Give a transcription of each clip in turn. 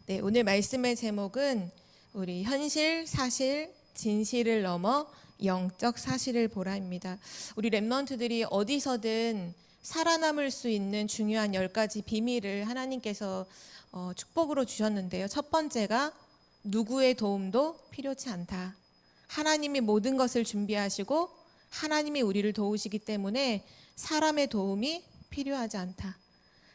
네, 오늘 말씀의 제목은 우리 현실, 사실, 진실을 넘어 영적 사실을 보라입니다. 우리 렘넌트들이 어디서든 살아남을 수 있는 중요한 10가지 비밀을 하나님께서 축복으로 주셨는데요. 첫 번째가 누구의 도움도 필요치 않다. 하나님이 모든 것을 준비하시고 하나님이 우리를 도우시기 때문에 사람의 도움이 필요하지 않다.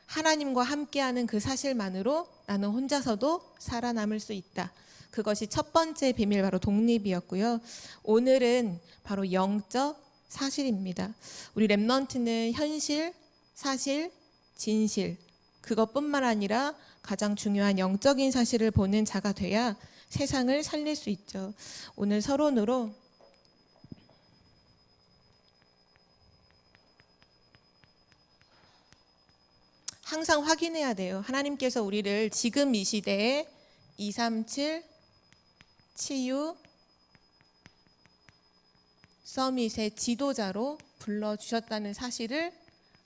하나님과 함께하는 그 사실만으로 나는 혼자서도 살아남을 수 있다. 그것이 첫 번째 비밀, 바로 독립이었고요. 오늘은 바로 영적 사실입니다. 우리 렘넌트는 현실, 사실, 진실, 그것뿐만 아니라 가장 중요한 영적인 사실을 보는 자가 돼야 세상을 살릴 수 있죠. 오늘 서론으로 항상 확인해야 돼요. 하나님께서 우리를 지금 이 시대에 237 치유 서밋의 지도자로 불러주셨다는 사실을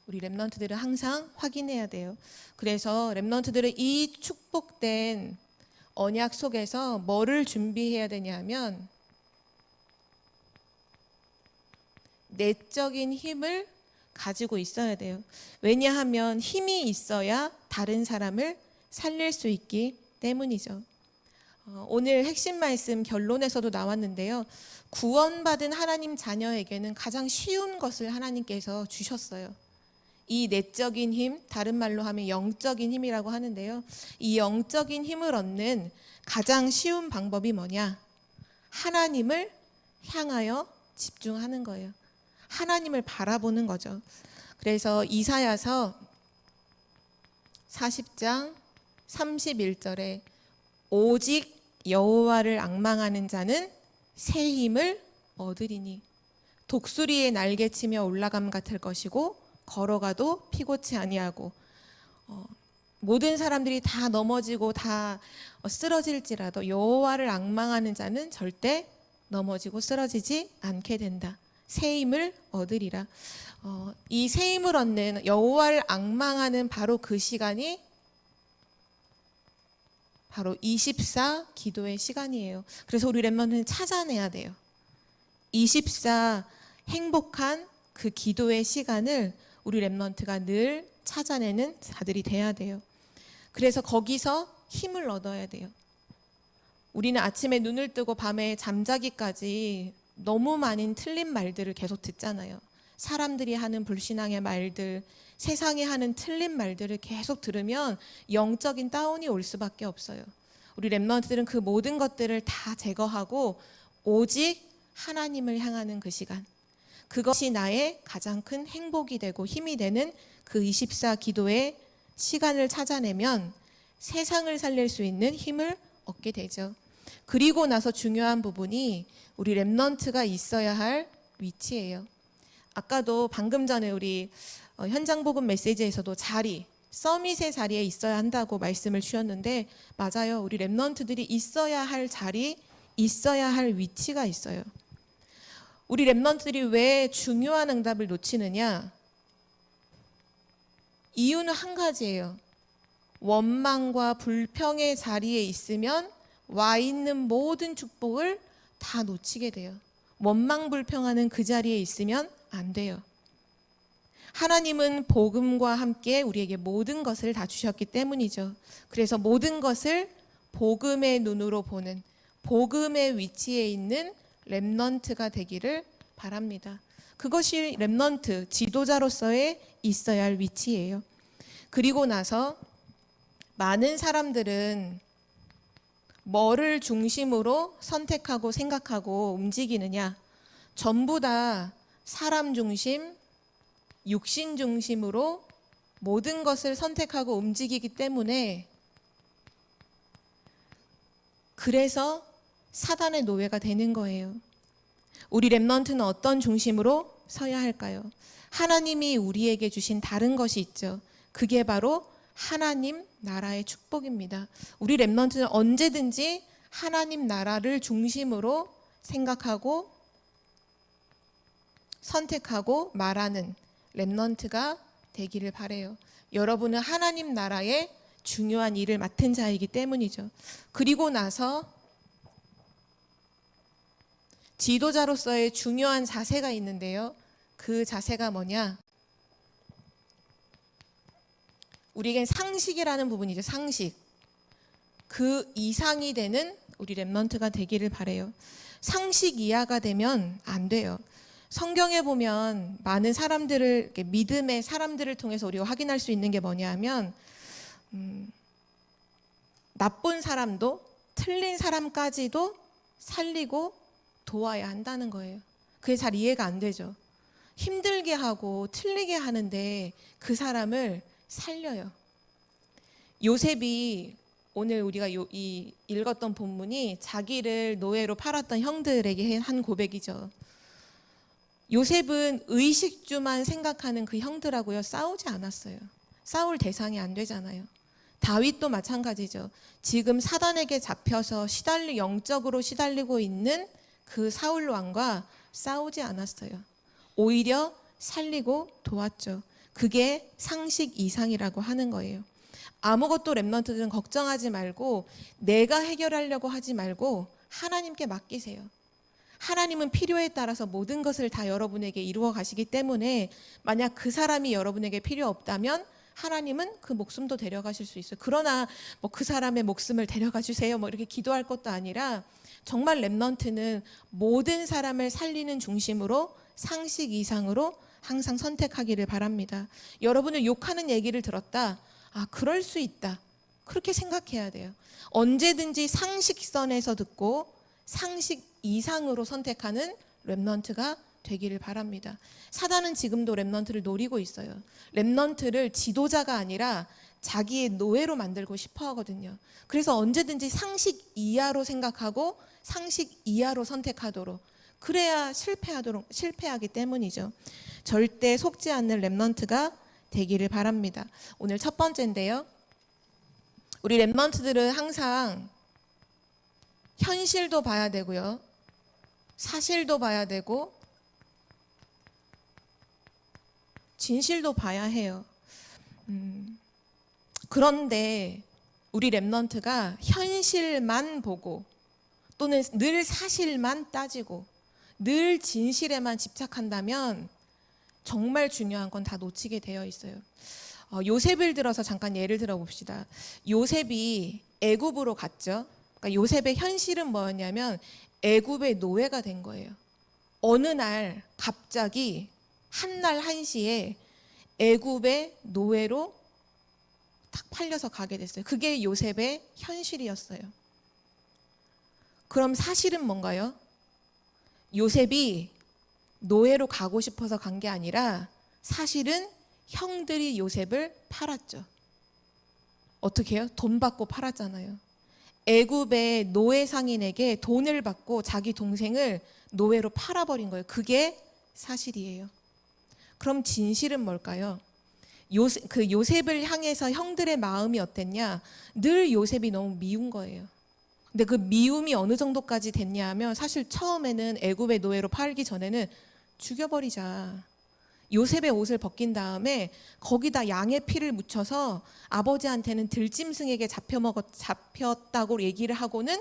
우리 렘넌트들은 항상 확인해야 돼요. 그래서 렘넌트들은 이 축복된 언약 속에서 뭐를 준비해야 되냐면 내적인 힘을 가지고 있어야 돼요. 왜냐하면 힘이 있어야 다른 사람을 살릴 수 있기 때문이죠. 오늘 핵심 말씀 결론에서도 나왔는데요. 구원받은 하나님 자녀에게는 가장 쉬운 것을 하나님께서 주셨어요. 이 내적인 힘, 다른 말로 하면 영적인 힘이라고 하는데요. 이 영적인 힘을 얻는 가장 쉬운 방법이 뭐냐? 하나님을 향하여 집중하는 거예요. 하나님을 바라보는 거죠. 그래서 이사야서 40장 31절에 오직 여호와를 앙망하는 자는 새 힘을 얻으리니 독수리의 날개치며 올라감 같을 것이고 걸어가도 피곤치 아니하고 모든 사람들이 다 넘어지고 다 쓰러질지라도 여호와를 앙망하는 자는 절대 넘어지고 쓰러지지 않게 된다. 새 힘을 얻으리라. 이 새 힘을 얻는, 여호와를 앙망하는 바로 그 시간이 바로 24 기도의 시간이에요. 그래서 우리 렘넌트는 찾아내야 돼요. 24 행복한 그 기도의 시간을 우리 렘넌트가 늘 찾아내는 자들이 돼야 돼요. 그래서 거기서 힘을 얻어야 돼요. 우리는 아침에 눈을 뜨고 밤에 잠자기까지 너무 많은 틀린 말들을 계속 듣잖아요. 사람들이 하는 불신앙의 말들, 세상이 하는 틀린 말들을 계속 들으면 영적인 다운이 올 수밖에 없어요. 우리 렘넌트들은 그 모든 것들을 다 제거하고 오직 하나님을 향하는 그 시간, 그것이 나의 가장 큰 행복이 되고 힘이 되는 그 24 기도의 시간을 찾아내면 세상을 살릴 수 있는 힘을 얻게 되죠. 그리고 나서 중요한 부분이 우리 렘넌트가 있어야 할 위치예요. 아까도 방금 전에 우리 현장 복음 메시지에서도 자리, 서밋의 자리에 있어야 한다고 말씀을 주셨는데 맞아요. 우리 렘넌트들이 있어야 할 자리, 있어야 할 위치가 있어요. 우리 렘넌트들이 왜 중요한 응답을 놓치느냐? 이유는 한 가지예요. 원망과 불평의 자리에 있으면 와 있는 모든 축복을 다 놓치게 돼요. 원망 불평하는 그 자리에 있으면 안 돼요. 하나님은 복음과 함께 우리에게 모든 것을 다 주셨기 때문이죠. 그래서 모든 것을 복음의 눈으로 보는, 복음의 위치에 있는 렘넌트가 되기를 바랍니다. 그것이 렘넌트, 지도자로서의 있어야 할 위치예요. 그리고 나서 많은 사람들은 뭐를 중심으로 선택하고 생각하고 움직이느냐? 전부 다 사람 중심, 육신 중심으로 모든 것을 선택하고 움직이기 때문에 그래서 사단의 노예가 되는 거예요. 우리 렘넌트는 어떤 중심으로 서야 할까요? 하나님이 우리에게 주신 다른 것이 있죠. 그게 바로 하나님 나라의 축복입니다. 우리 렘넌트는 언제든지 하나님 나라를 중심으로 생각하고 선택하고 말하는 렘넌트가 되기를 바래요. 여러분은 하나님 나라의 중요한 일을 맡은 자이기 때문이죠. 그리고 나서 지도자로서의 중요한 자세가 있는데요. 그 자세가 뭐냐? 우리에겐 상식이라는 부분이죠. 상식. 그 이상이 되는 우리 렘넌트가 되기를 바래요. 상식 이하가 되면 안 돼요. 성경에 보면 많은 사람들을, 믿음의 사람들을 통해서 우리가 확인할 수 있는 게 뭐냐 하면 나쁜 사람도 틀린 사람까지도 살리고 도와야 한다는 거예요. 그게 잘 이해가 안 되죠. 힘들게 하고 틀리게 하는데 그 사람을 살려요. 요셉이 오늘 우리가 읽었던 본문이 자기를 노예로 팔았던 형들에게 한 고백이죠. 요셉은 의식주만 생각하는 그 형들하고요 싸우지 않았어요. 싸울 대상이 안 되잖아요. 다윗도 마찬가지죠. 지금 사단에게 잡혀서 영적으로 시달리고 있는 그 사울 왕과 싸우지 않았어요. 오히려 살리고 도왔죠. 그게 상식 이상이라고 하는 거예요. 아무것도 렘넌트들은 걱정하지 말고 내가 해결하려고 하지 말고 하나님께 맡기세요. 하나님은 필요에 따라서 모든 것을 다 여러분에게 이루어 가시기 때문에 만약 그 사람이 여러분에게 필요 없다면 하나님은 그 목숨도 데려가실 수 있어요. 그러나 뭐 그 사람의 목숨을 데려가 주세요 뭐 이렇게 기도할 것도 아니라 정말 렘넌트는 모든 사람을 살리는 중심으로 상식 이상으로 항상 선택하기를 바랍니다. 여러분을 욕하는 얘기를 들었다. 아, 그럴 수 있다. 그렇게 생각해야 돼요. 언제든지 상식선에서 듣고 상식 이상으로 선택하는 렘넌트가 되기를 바랍니다. 사단은 지금도 렘넌트를 노리고 있어요. 렘넌트를 지도자가 아니라 자기의 노예로 만들고 싶어 하거든요. 그래서 언제든지 상식 이하로 생각하고 상식 이하로 선택하도록, 그래야 실패하기 때문이죠. 절대 속지 않는 렘넌트가 되기를 바랍니다. 오늘 첫 번째인데요. 우리 렘넌트들은 항상 현실도 봐야 되고요. 사실도 봐야 되고 진실도 봐야 해요. 그런데 우리 렘넌트가 현실만 보고 또는 늘 사실만 따지고 늘 진실에만 집착한다면 정말 중요한 건 다 놓치게 되어 있어요. 요셉을 들어서 잠깐 예를 들어 봅시다. 요셉이 애굽으로 갔죠. 그러니까 요셉의 현실은 뭐였냐면 애굽의 노예가 된 거예요. 어느 날 갑자기 한날 한시에 애굽의 노예로 탁 팔려서 가게 됐어요. 그게 요셉의 현실이었어요. 그럼 사실은 뭔가요? 요셉이 노예로 가고 싶어서 간 게 아니라 사실은 형들이 요셉을 팔았죠. 어떻게 해요? 돈 받고 팔았잖아요. 애굽의 노예 상인에게 돈을 받고 자기 동생을 노예로 팔아버린 거예요. 그게 사실이에요. 그럼 진실은 뭘까요? 요셉을 향해서 형들의 마음이 어땠냐? 늘 요셉이 너무 미운 거예요. 근데 그 미움이 어느 정도까지 됐냐 하면 사실 처음에는 애굽의 노예로 팔기 전에는 죽여버리자. 요셉의 옷을 벗긴 거기다 양의 피를 묻혀서 아버지한테는 들짐승에게 잡혔다고 얘기를 하고는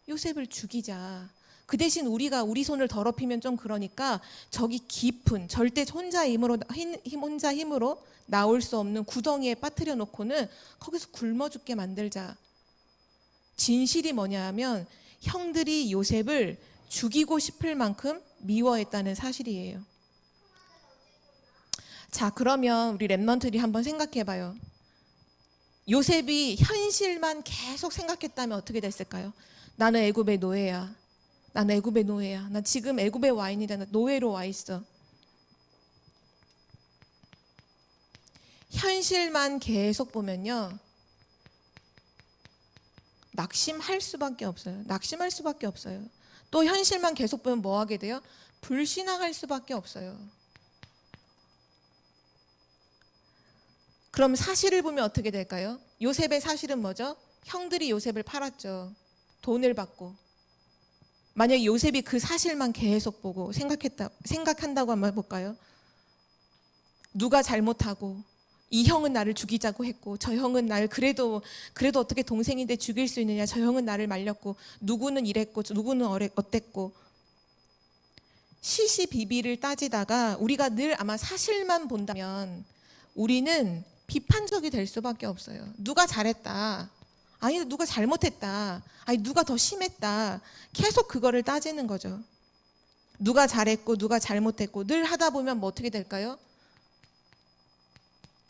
요셉을 죽이자. 그 대신 우리 손을 더럽히면 좀 그러니까 저기 깊은 절대 혼자 힘으로 나올 수 없는 구덩이에 빠뜨려 놓고는 거기서 굶어 죽게 만들자. 진실이 뭐냐 하면 형들이 요셉을 죽이고 싶을 만큼 미워했다는 사실이에요. 자, 그러면 우리 렘넌트들이 한번 생각해 봐요. 요셉이 현실만 계속 생각했다면 어떻게 됐을까요? 나는 애굽의 노예야. 나는 애굽의 노예야. 나 지금 애굽에 와 있는데 나 노예로 와 있어. 현실만 계속 보면요. 낙심할 수밖에 없어요. 낙심할 수밖에 없어요. 또 현실만 계속 보면 뭐 하게 돼요? 불신앙할 수밖에 없어요. 그럼 사실을 보면 어떻게 될까요? 요셉의 사실은 뭐죠? 형들이 요셉을 팔았죠. 돈을 받고. 만약에 요셉이 그 사실만 계속 보고 생각한다고 한번 해볼까요? 누가 잘못하고 이 형은 나를 죽이자고 했고, 저 형은 날 그래도 어떻게 동생인데 죽일 수 있느냐, 저 형은 나를 말렸고, 누구는 이랬고 누구는 어땠고, 시시비비를 따지다가 우리가 늘 아마 사실만 본다면 우리는 비판적이 될 수밖에 없어요. 누가 잘했다, 아니 누가 잘못했다, 아니 누가 더 심했다, 계속 그거를 따지는 거죠. 누가 잘했고 누가 잘못했고 늘 하다 보면 뭐 어떻게 될까요?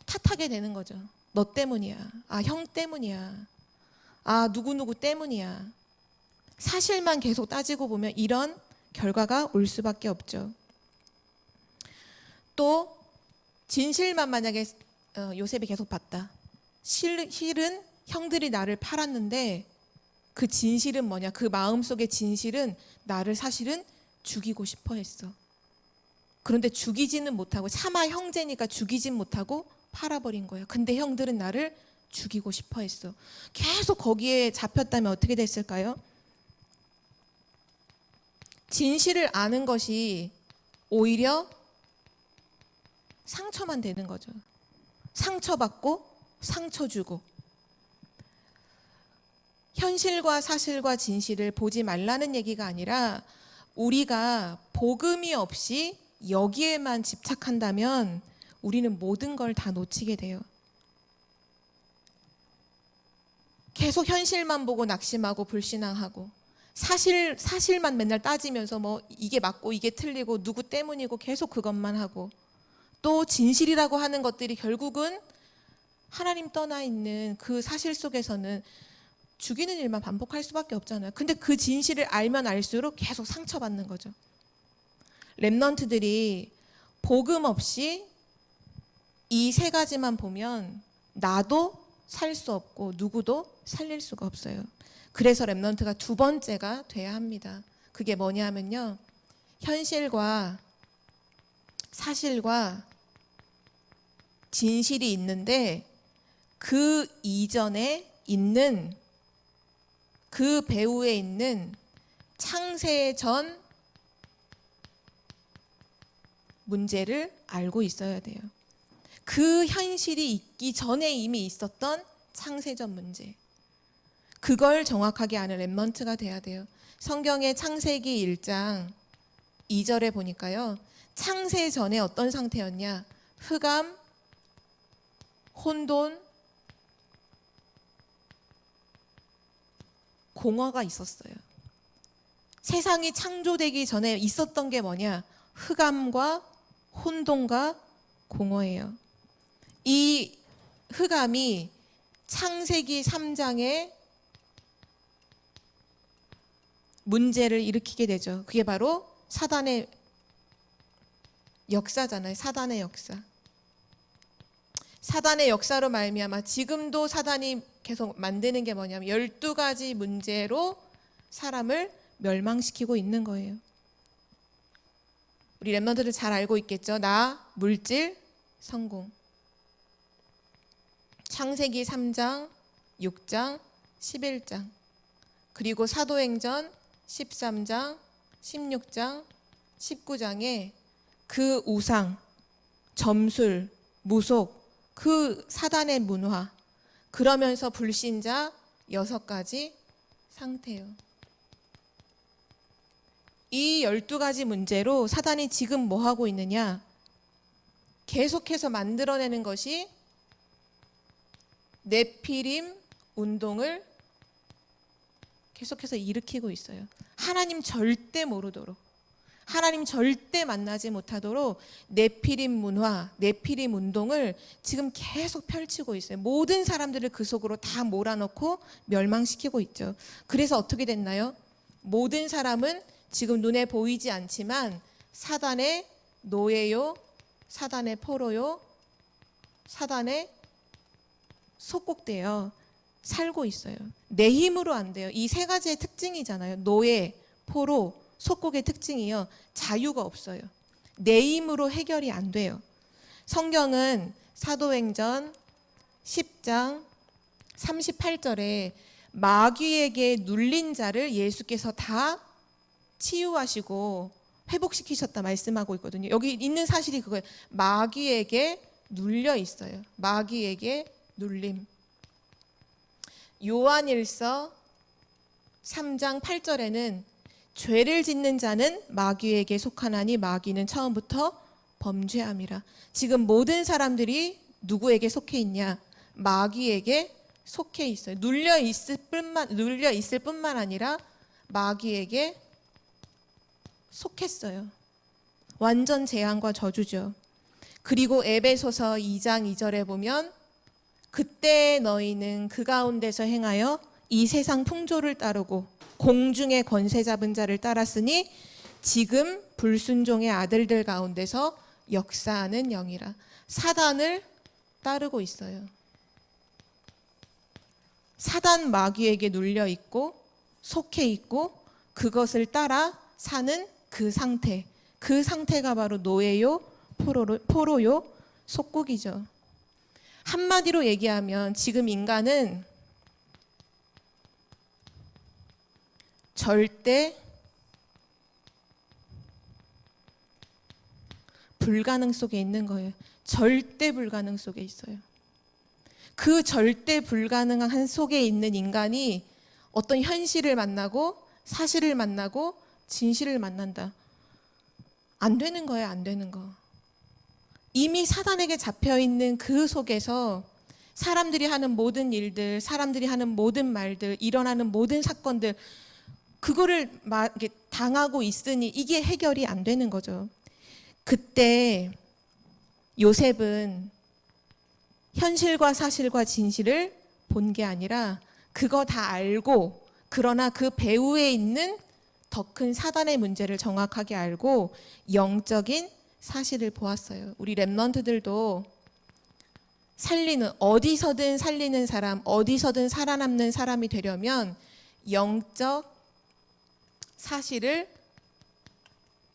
탓하게 되는 거죠. 너 때문이야, 아 형 때문이야, 아 누구누구 때문이야. 사실만 계속 따지고 보면 이런 결과가 올 수밖에 없죠. 또 진실만 만약에 요셉이 계속 봤다. 실은 형들이 나를 팔았는데 그 진실은 뭐냐? 그 마음속의 진실은 나를 사실은 죽이고 싶어 했어. 그런데 죽이지는 못하고, 차마 형제니까 죽이진 못하고 팔아버린 거예요. 근데 형들은 나를 죽이고 싶어 했어. 계속 거기에 잡혔다면 어떻게 됐을까요? 진실을 아는 것이 오히려 상처만 되는 거죠. 상처받고 상처 주고. 현실과 사실과 진실을 보지 말라는 얘기가 아니라, 우리가 복음이 없이 여기에만 집착한다면 우리는 모든 걸 다 놓치게 돼요. 계속 현실만 보고 낙심하고 불신앙하고, 사실만 맨날 따지면서 뭐 이게 맞고 이게 틀리고 누구 때문이고 계속 그것만 하고, 또 진실이라고 하는 것들이 결국은 하나님 떠나 있는 그 사실 속에서는 죽이는 일만 반복할 수밖에 없잖아요. 근데 그 진실을 알면 알수록 계속 상처받는 거죠. 렘넌트들이 복음 없이 이 세 가지만 보면 나도 살 수 없고 누구도 살릴 수가 없어요. 그래서 렘넌트가 두 번째가 돼야 합니다. 그게 뭐냐면요, 현실과 사실과 진실이 있는데 그 이전에 있는, 그 배후에 있는 창세 전 문제를 알고 있어야 돼요. 그 현실이 있기 전에 이미 있었던 창세전 문제, 그걸 정확하게 아는 렘넌트가 돼야 돼요. 성경의 창세기 1장 2절에 보니까요, 창세 전에 어떤 상태였냐? 흑암, 혼돈, 공허가 있었어요. 세상이 창조되기 전에 있었던 게 뭐냐? 흑암과 혼돈과 공허예요. 이 흑암이 창세기 3장에 문제를 일으키게 되죠. 그게 바로 사단의 역사잖아요. 사단의 역사. 사단의 역사로 말미암아 지금도 사단이 계속 만드는 게 뭐냐면 12가지 문제로 사람을 멸망시키고 있는 거예요. 우리 렘넌트들 잘 알고 있겠죠. 나, 물질, 성공. 창세기 3장, 6장, 11장, 그리고 사도행전 13장, 16장, 19장에 그 우상, 점술, 무속, 그 사단의 문화, 그러면서 불신자 6가지 상태예요. 이 12가지 문제로 사단이 지금 뭐 하고 있느냐? 계속해서 만들어내는 것이 네피림 운동을 계속해서 일으키고 있어요. 하나님 절대 모르도록, 하나님 절대 만나지 못하도록 네피림 문화, 네피림 운동을 지금 계속 펼치고 있어요. 모든 사람들을 그 속으로 다 몰아넣고 멸망시키고 있죠. 그래서 어떻게 됐나요? 모든 사람은 지금 눈에 보이지 않지만 사단의 노예요, 사단의 포로요, 사단의 속국되어 살고 있어요. 내 힘으로 안 돼요. 이 세 가지의 특징이잖아요. 노예, 포로, 속국의 특징이요, 자유가 없어요. 내 힘으로 해결이 안 돼요. 성경은 사도행전 10장 38절에 마귀에게 눌린 자를 예수께서 다 치유하시고 회복시키셨다 말씀하고 있거든요. 여기 있는 사실이 그거예요. 마귀에게 눌려 있어요. 마귀에게 눌림. 요한일서 3장 8절에는 죄를 짓는 자는 마귀에게 속하나니 마귀는 처음부터 범죄함이라. 지금 모든 사람들이 누구에게 속해 있냐? 마귀에게 속해 있어요. 눌려 있을 뿐만 아니라 마귀에게 속했어요. 완전 재앙과 저주죠. 그리고 에베소서 2장 2절에 보면 그때 너희는 그 가운데서 행하여 이 세상 풍조를 따르고 공중의 권세 잡은 자를 따랐으니 지금 불순종의 아들들 가운데서 역사하는 영이라. 사단을 따르고 있어요. 사단 마귀에게 눌려 있고 속해 있고 그것을 따라 사는 그 상태가 바로 노예요, 포로요, 속국이죠. 한마디로 얘기하면 지금 인간은 절대 불가능 속에 있는 거예요. 절대 불가능 속에 있어요. 그 절대 불가능한 속에 있는 인간이 어떤 현실을 만나고 사실을 만나고 진실을 만난다. 안 되는 거예요, 안 되는 거. 이미 사단에게 잡혀있는 그 속에서 사람들이 하는 모든 일들, 사람들이 하는 모든 말들, 일어나는 모든 사건들, 그거를 당하고 있으니 이게 해결이 안 되는 거죠. 그때 요셉은 현실과 사실과 진실을 본 게 아니라 그거 다 알고, 그러나 그 배후에 있는 더 큰 사단의 문제를 정확하게 알고 영적인 사실을 보았어요. 우리 렘넌트들도 어디서든 살리는 사람, 어디서든 살아남는 사람이 되려면 영적 사실을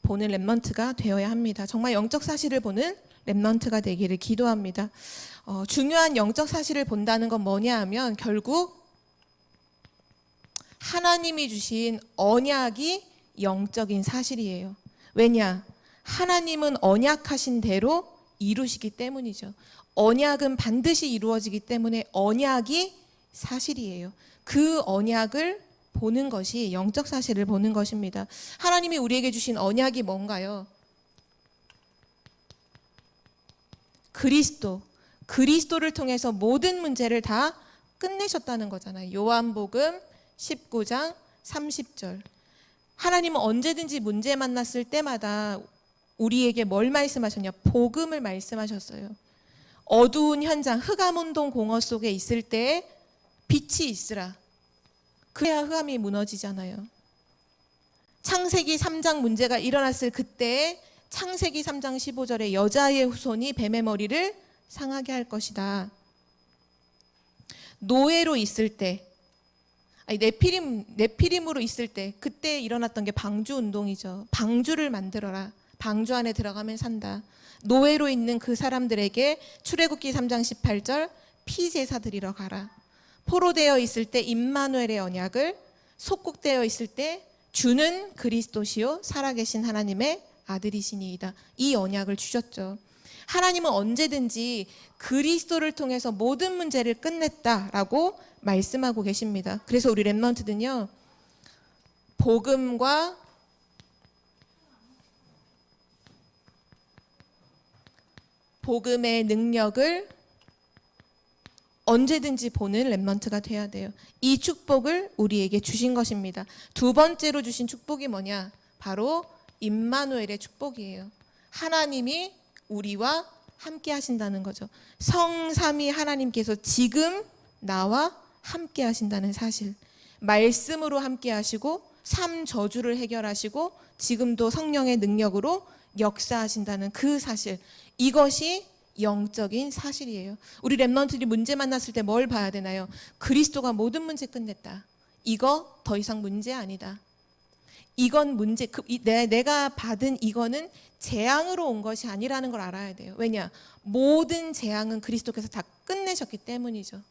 보는 렘넌트가 되어야 합니다. 정말 영적 사실을 보는 렘넌트가 되기를 기도합니다. 중요한 영적 사실을 본다는 건 뭐냐 하면 결국 하나님이 주신 언약이 영적인 사실이에요. 왜냐? 하나님은 언약하신 대로 이루시기 때문이죠. 언약은 반드시 이루어지기 때문에 언약이 사실이에요. 그 언약을 보는 것이 영적 사실을 보는 것입니다. 하나님이 우리에게 주신 언약이 뭔가요? 그리스도를 통해서 모든 문제를 다 끝내셨다는 거잖아요. 요한복음 19장 30절. 하나님은 언제든지 문제 만났을 때마다 우리에게 뭘 말씀하셨냐? 복음을 말씀하셨어요. 어두운 현장, 흑암운동 공허 속에 있을 때 빛이 있으라. 그래야 흑암이 무너지잖아요. 창세기 3장 문제가 일어났을 그때 창세기 3장 15절에 여자의 후손이 뱀의 머리를 상하게 할 것이다. 노예로 있을 때, 네피림으로 있을 때 그때 일어났던 게 방주 운동이죠. 방주를 만들어라. 방주 안에 들어가면 산다. 노예로 있는 그 사람들에게 출애굽기 3장 18절 피제사 드리러 가라. 포로되어 있을 때 임마누엘의 언약을, 속국되어 있을 때 주는 그리스도시요 살아계신 하나님의 아들이시니이다. 이 언약을 주셨죠. 하나님은 언제든지 그리스도를 통해서 모든 문제를 끝냈다라고 말씀하고 계십니다. 그래서 우리 렘넌트는요, 복음의 능력을 언제든지 보는 렘넌트가 돼야 돼요. 이 축복을 우리에게 주신 것입니다. 두 번째로 주신 축복이 뭐냐? 바로 임마누엘의 축복이에요. 하나님이 우리와 함께 하신다는 거죠. 성삼위 하나님께서 지금 나와 함께 하신다는 사실. 말씀으로 함께 하시고 삶 저주를 해결하시고 지금도 성령의 능력으로 역사하신다는 그 사실. 이것이 영적인 사실이에요. 우리 렘넌트들이 문제 만났을 때 뭘 봐야 되나요? 그리스도가 모든 문제 끝냈다. 이거 더 이상 문제 아니다. 이건 문제, 내가 받은 이거는 재앙으로 온 것이 아니라는 걸 알아야 돼요. 왜냐? 모든 재앙은 그리스도께서 다 끝내셨기 때문이죠.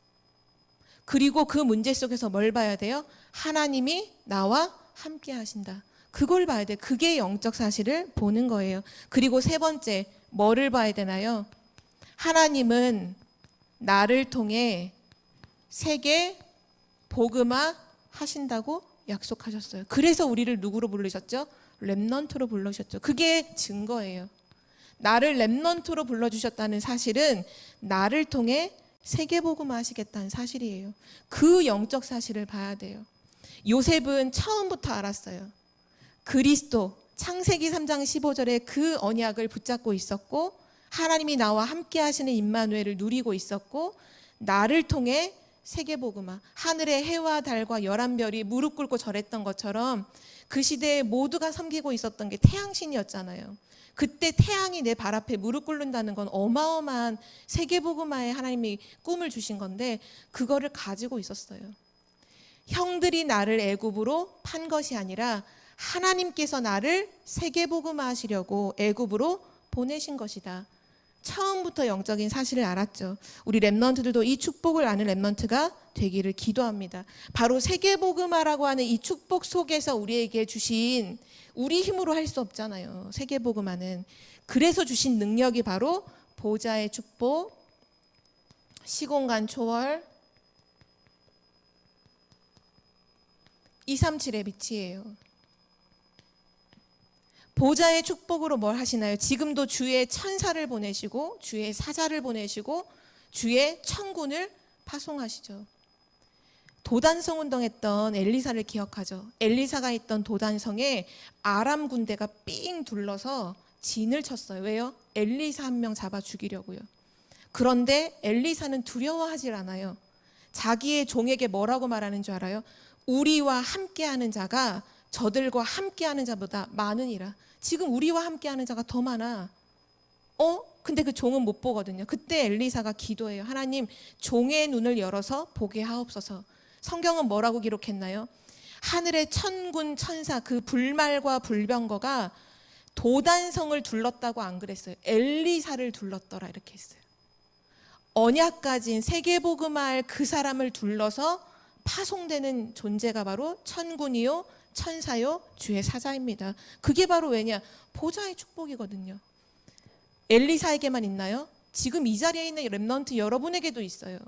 그리고 그 문제 속에서 뭘 봐야 돼요? 하나님이 나와 함께 하신다. 그걸 봐야 돼요. 그게 영적 사실을 보는 거예요. 그리고 세 번째, 뭐를 봐야 되나요? 하나님은 나를 통해 세계 복음화 하신다고 약속하셨어요. 그래서 우리를 누구로 부르셨죠? 렘넌트로 불러주셨죠. 그게 증거예요. 나를 렘넌트로 불러주셨다는 사실은 나를 통해 세계 복음화 하시겠다는 사실이에요. 그 영적 사실을 봐야 돼요. 요셉은 처음부터 알았어요. 그리스도, 창세기 3장 15절에 그 언약을 붙잡고 있었고, 하나님이 나와 함께 하시는 임마누엘을 누리고 있었고, 나를 통해 세계복음화, 하늘의 해와 달과 11별이 무릎 꿇고 절했던 것처럼 그 시대에 모두가 섬기고 있었던 게 태양신이었잖아요. 그때 태양이 내 발 앞에 무릎 꿇는다는 건 어마어마한 세계복음화에 하나님이 꿈을 주신 건데, 그거를 가지고 있었어요. 형들이 나를 애굽으로 판 것이 아니라 하나님께서 나를 세계복음화 하시려고 애굽으로 보내신 것이다. 처음부터 영적인 사실을 알았죠. 우리 렘넌트들도 이 축복을 아는 렘넌트가 되기를 기도합니다. 바로 세계복음화라고 하는 이 축복 속에서 우리에게 주신, 우리 힘으로 할 수 없잖아요. 세계복음화는. 그래서 주신 능력이 바로 보좌의 축복, 시공간 초월, 237의 빛이에요. 보좌의 축복으로 뭘 하시나요? 지금도 주의 천사를 보내시고 주의 사자를 보내시고 주의 천군을 파송하시죠. 도단성 운동했던 엘리사를 기억하죠. 엘리사가 있던 도단성에 아람 군대가 삥 둘러서 진을 쳤어요. 왜요? 엘리사 한 명 잡아 죽이려고요. 그런데 엘리사는 두려워하질 않아요. 자기의 종에게 뭐라고 말하는 줄 알아요? 우리와 함께하는 자가 저들과 함께하는 자보다 많으니라. 지금 우리와 함께하는 자가 더 많아. 근데 그 종은 못 보거든요. 그때 엘리사가 기도해요. 하나님, 종의 눈을 열어서 보게 하옵소서. 성경은 뭐라고 기록했나요? 하늘의 천군 천사, 그 불말과 불병거가 도단성을 둘렀다고 안 그랬어요. 엘리사를 둘렀더라 이렇게 했어요. 언약 가진 세계복음화할 그 사람을 둘러서 파송되는 존재가 바로 천군이요 천사요 주의 사자입니다. 그게 바로 왜냐? 보좌의 축복이거든요. 엘리사에게만 있나요? 지금 이 자리에 있는 렘넌트 여러분에게도 있어요.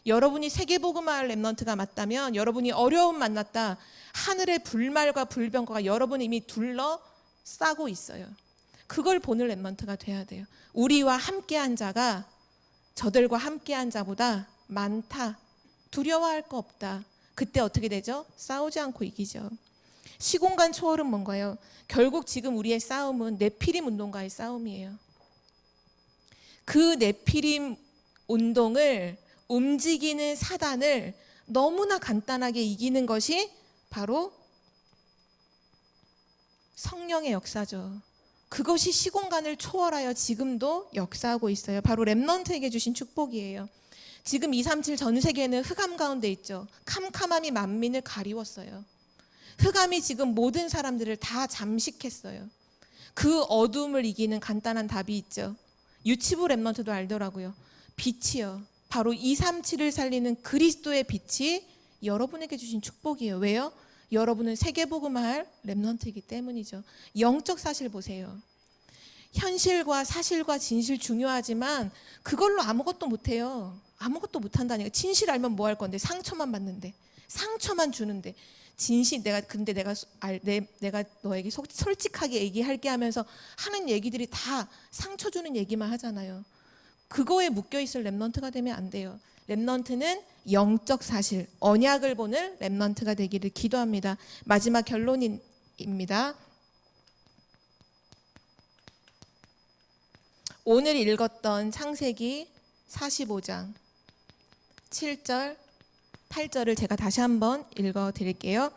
여러분이 세계복음화할 렘넌트가 맞다면, 여러분이 어려움 만났다, 하늘의 불말과 불병거가 여러분을 이미 둘러싸고 있어요. 그걸 보는 렘넌트가 돼야 돼요. 우리와 함께한 자가 저들과 함께한 자보다 많다. 두려워할 거 없다. 그때 어떻게 되죠? 싸우지 않고 이기죠. 시공간 초월은 뭔가요? 결국 지금 우리의 싸움은 네피림 운동과의 싸움이에요. 그 네피림 운동을 움직이는 사단을 너무나 간단하게 이기는 것이 바로 성령의 역사죠. 그것이 시공간을 초월하여 지금도 역사하고 있어요. 바로 렘넌트에게 주신 축복이에요. 지금 237 전 세계는 흑암 가운데 있죠. 캄캄함이 만민을 가리웠어요. 흑암이 지금 모든 사람들을 다 잠식했어요. 그 어둠을 이기는 간단한 답이 있죠. 유치부 렘넌트도 알더라고요. 빛이요. 바로 237을 살리는 그리스도의 빛이 여러분에게 주신 축복이에요. 왜요? 여러분은 세계복음화할 렘넌트이기 때문이죠. 영적 사실 보세요. 현실과 사실과 진실 중요하지만 그걸로 아무것도 못해요. 아무것도 못한다니까. 진실 알면 뭐 할 건데? 상처만 받는데, 상처만 주는데. 진실, 내가 너에게 솔직하게 얘기할게 하면서 하는 얘기들이 다 상처 주는 얘기만 하잖아요. 그거에 묶여있을 렘넌트가 되면 안 돼요. 렘넌트는 영적 사실, 언약을 보는 렘넌트가 되기를 기도합니다. 마지막 결론입니다. 오늘 읽었던 창세기 45장 7절 8절을 제가 다시 한번 읽어드릴게요.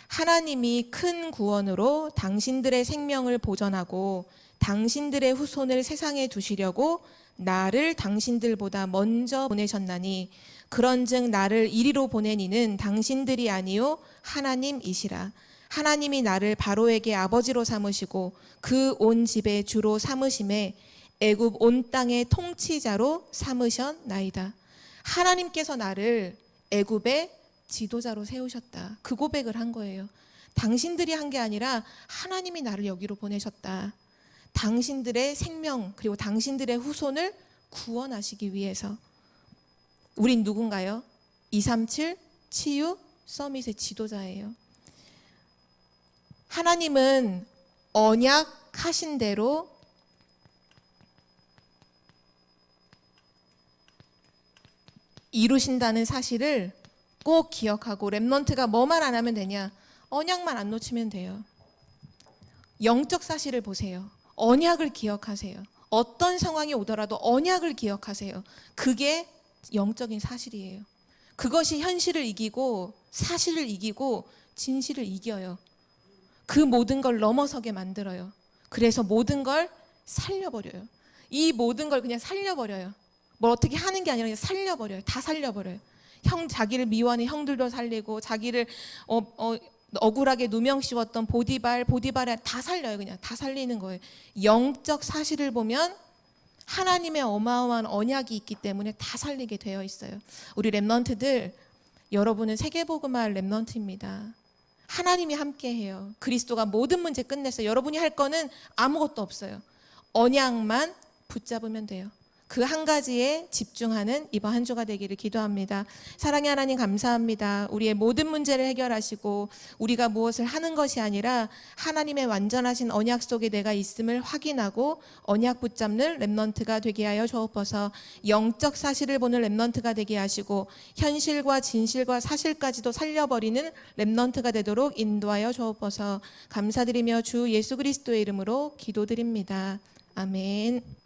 하나님이 큰 구원으로 당신들의 생명을 보전하고 당신들의 후손을 세상에 두시려고 나를 당신들보다 먼저 보내셨나니 그런즉 나를 이리로 보낸 이는 당신들이 아니요 하나님이시라. 하나님이 나를 바로에게 아버지로 삼으시고 그 온 집의 주로 삼으심에 애굽 온 땅의 통치자로 삼으셨나이다. 하나님께서 나를 애굽의 지도자로 세우셨다. 그 고백을 한 거예요. 당신들이 한 게 아니라 하나님이 나를 여기로 보내셨다. 당신들의 생명 그리고 당신들의 후손을 구원하시기 위해서. 우린 누군가요? 237 치유 서밋의 지도자예요. 하나님은 언약하신 대로 이루신다는 사실을 꼭 기억하고, 렘넌트가 뭐만 안 하면 되냐? 언약만 안 놓치면 돼요. 영적 사실을 보세요. 언약을 기억하세요. 어떤 상황이 오더라도 언약을 기억하세요. 그게 영적인 사실이에요. 그것이 현실을 이기고 사실을 이기고 진실을 이겨요. 그 모든 걸 넘어서게 만들어요. 그래서 모든 걸 살려버려요. 이 모든 걸 그냥 살려버려요. 뭘 어떻게 하는 게 아니라 그냥 살려버려요. 다 살려버려요. 자기를 미워하는 형들도 살리고, 자기를 억울하게 누명 씌웠던 보디발에 다 살려요. 그냥 다 살리는 거예요. 영적 사실을 보면 하나님의 어마어마한 언약이 있기 때문에 다 살리게 되어 있어요. 우리 렘넌트들, 여러분은 세계복음화 렘넌트입니다. 하나님이 함께해요. 그리스도가 모든 문제 끝냈어요. 여러분이 할 거는 아무것도 없어요. 언약만 붙잡으면 돼요. 그 한 가지에 집중하는 이번 한 주가 되기를 기도합니다. 사랑의 하나님, 감사합니다. 우리의 모든 문제를 해결하시고 우리가 무엇을 하는 것이 아니라 하나님의 완전하신 언약 속에 내가 있음을 확인하고 언약 붙잡는 렘넌트가 되게 하여 주옵소서. 영적 사실을 보는 렘넌트가 되게 하시고 현실과 진실과 사실까지도 살려버리는 렘넌트가 되도록 인도하여 주옵소서. 감사드리며 주 예수 그리스도의 이름으로 기도드립니다. 아멘.